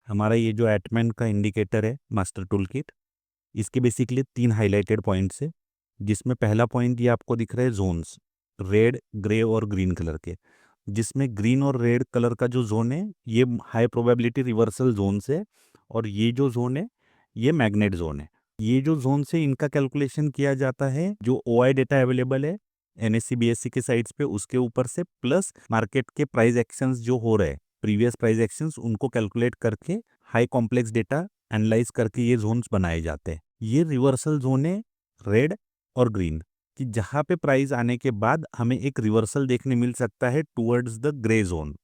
हमारा ये जो एटमैन का इंडिकेटर है मास्टर टूल किट, इसके बेसिकली 3 हाइलाइटेड पॉइंट्स है, जिसमें पहला पॉइंट ये आपको दिख रहा है जोन्स, रेड, ग्रे और ग्रीन कलर के, जिसमें ग्रीन और रेड कलर का जो जोन है ये हाई प्रोबेबिलिटी रिवर्सल जोन्स है, और ये जो जोन है ये मैग्नेट जोन है। ये जो जोन से इनका कैलकुलेशन किया जाता है, जो ओआई डेटा अवेलेबल है एनएससी बीएससी के साइट्स पे, उसके ऊपर से प्लस मार्केट के प्राइस एक्शंस जो हो रहे हैं, प्रीवियस प्राइस एक्शंस, उनको कैलकुलेट करके हाई कॉम्प्लेक्स डेटा एनालाइज करके ये जोन्स बनाए जाते हैं। ये रिवर्सल जोन है रेड और ग्रीन, कि जहाँ पे प्राइस आने के बाद हमें एक रिवर्सल देखने मिल सकता है टुवर्ड्स द ग्रे जोन,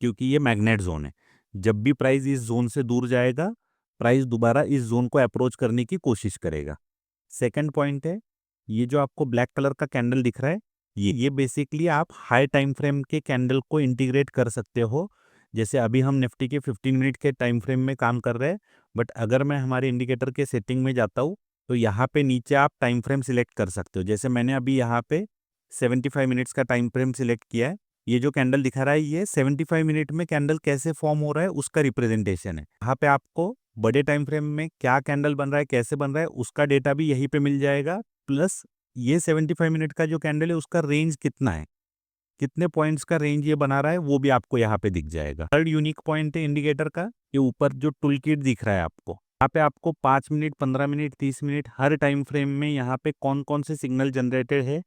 क्योंकि ये मैग्नेट जोन है। जब भी प्राइस इस जोन से दूर जाएगा, प्राइस दोबारा इस जोन को अप्रोच करने की कोशिश करेगा। सेकंड पॉइंट है, ये जो आपको ब्लैक कलर का कैंडल दिख रहा है, ये बेसिकली आप हाई टाइम फ्रेम के कैंडल को इंटीग्रेट कर सकते हो। जैसे अभी हम निफ्टी के 15 मिनट के टाइम फ्रेम में काम कर रहे हैं, बट अगर मैं हमारे इंडिकेटर के सेटिंग में जाता हूँ तो यहाँ पे नीचे आप टाइम फ्रेम सिलेक्ट कर सकते हो। जैसे मैंने अभी यहाँ पे 75 मिनट्स का टाइम फ्रेम सिलेक्ट किया है। ये जो कैंडल दिखा रहा है ये 75 मिनट में कैंडल कैसे फॉर्म हो रहा है उसका रिप्रेजेंटेशन है। यहाँ पे आपको बड़े टाइम फ्रेम में क्या कैंडल बन रहा है, कैसे बन रहा है, उसका डेटा भी यहीं पे मिल जाएगा। प्लस ये 75 मिनट का जो कैंडल है उसका रेंज कितना है, कितने पॉइंट्स का रेंज ये बना रहा है, वो भी आपको यहाँ पे दिख जाएगा। थर्ड यूनिक पॉइंट है इंडिकेटर का, ये ऊपर जो टूल किट दिख रहा है आपको, यहाँ पे आपको 5 मिनट, 15 मिनट, 30 मिनट हर टाइम फ्रेम में यहाँ पे कौन कौन से सिग्नल जनरेटेड है,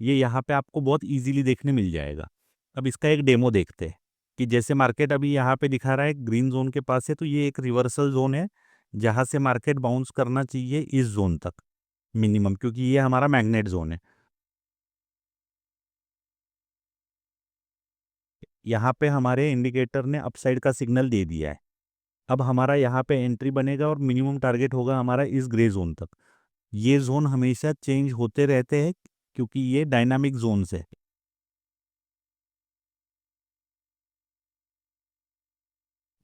ये यहाँ पे आपको बहुत इजीली देखने मिल जाएगा। अब इसका एक डेमो देखते हैं कि जैसे मार्केट अभी यहाँ पे दिखा रहा है ग्रीन जोन के पास है, तो ये एक रिवर्सल जोन है जहाँ से मार्केट बाउंस करना चाहिए इस जोन तक मिनिमम, क्योंकि ये हमारा मैग्नेट जोन है। यहाँ पे हमारे इंडिकेटर ने अपसाइड का सिग्नल दे दिया है। अब हमारा यहाँ पे एंट्री बनेगा और मिनिमम टारगेट होगा हमारा इस ग्रे जोन तक। ये जोन हमेशा चेंज होते रहते हैं क्योंकि ये डायनामिक जोन्स है।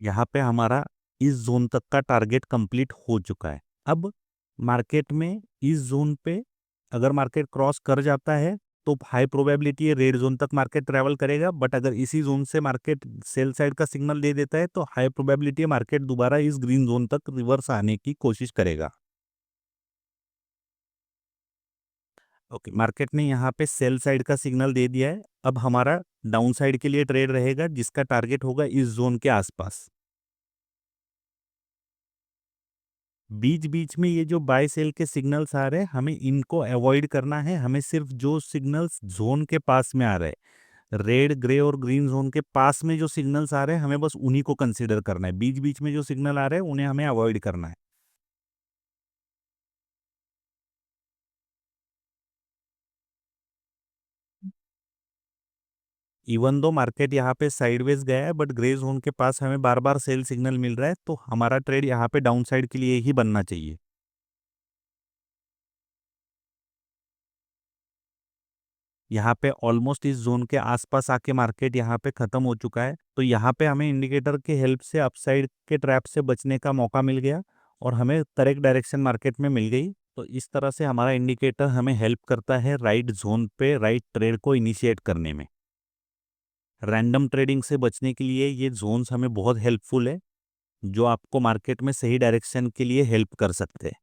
यहाँ पे हमारा इस जोन तक का टारगेट कंप्लीट हो चुका है। अब मार्केट में इस जोन पे अगर मार्केट क्रॉस कर जाता है तो हाई प्रोबेबिलिटी है रेड जोन तक मार्केट ट्रैवल करेगा, बट अगर इसी जोन से मार्केट सेल साइड का सिग्नल दे देता है तो हाई प्रोबेबिलिटी है मार्केट दोबारा इस ग्रीन जोन तक रिवर्स आने की कोशिश करेगा। ओके, मार्केट ने यहाँ पे सेल साइड का सिग्नल दे दिया है। अब हमारा डाउन साइड के लिए ट्रेड रहेगा जिसका टारगेट होगा इस जोन के आसपास। बीच बीच में ये जो बाय सेल के सिग्नल्स आ रहे हैं, हमें इनको अवॉइड करना है। हमें सिर्फ जो सिग्नल्स जोन के पास में आ रहे हैं, रेड, ग्रे और ग्रीन जोन के पास में जो सिग्नल्स आ रहे हैं, हमें बस उन्हीं को कंसीडर करना है। बीच बीच में जो सिग्नल आ रहे हैं उन्हें हमें अवॉइड करना है। इवन दो मार्केट यहाँ पे साइडवेज गया है, बट ग्रे जोन के पास हमें बार बार सेल सिग्नल मिल रहा है, तो हमारा ट्रेड यहाँ पे डाउन साइड के लिए ही बनना चाहिए। यहाँ पे ऑलमोस्ट इस जोन के आसपास आके मार्केट यहाँ पे खत्म हो चुका है, तो यहाँ पे हमें इंडिकेटर के हेल्प से अपसाइड के ट्रैप से बचने का मौका मिल गया और हमें करेक्ट डायरेक्शन मार्केट में मिल गई। तो इस तरह से हमारा इंडिकेटर हमें हेल्प करता है राइट जोन पे राइट ट्रेड को इनिशिएट करने में। रैंडम ट्रेडिंग से बचने के लिए ये जोन्स हमें बहुत हेल्पफुल है, जो आपको मार्केट में सही डायरेक्शन के लिए हेल्प कर सकते हैं।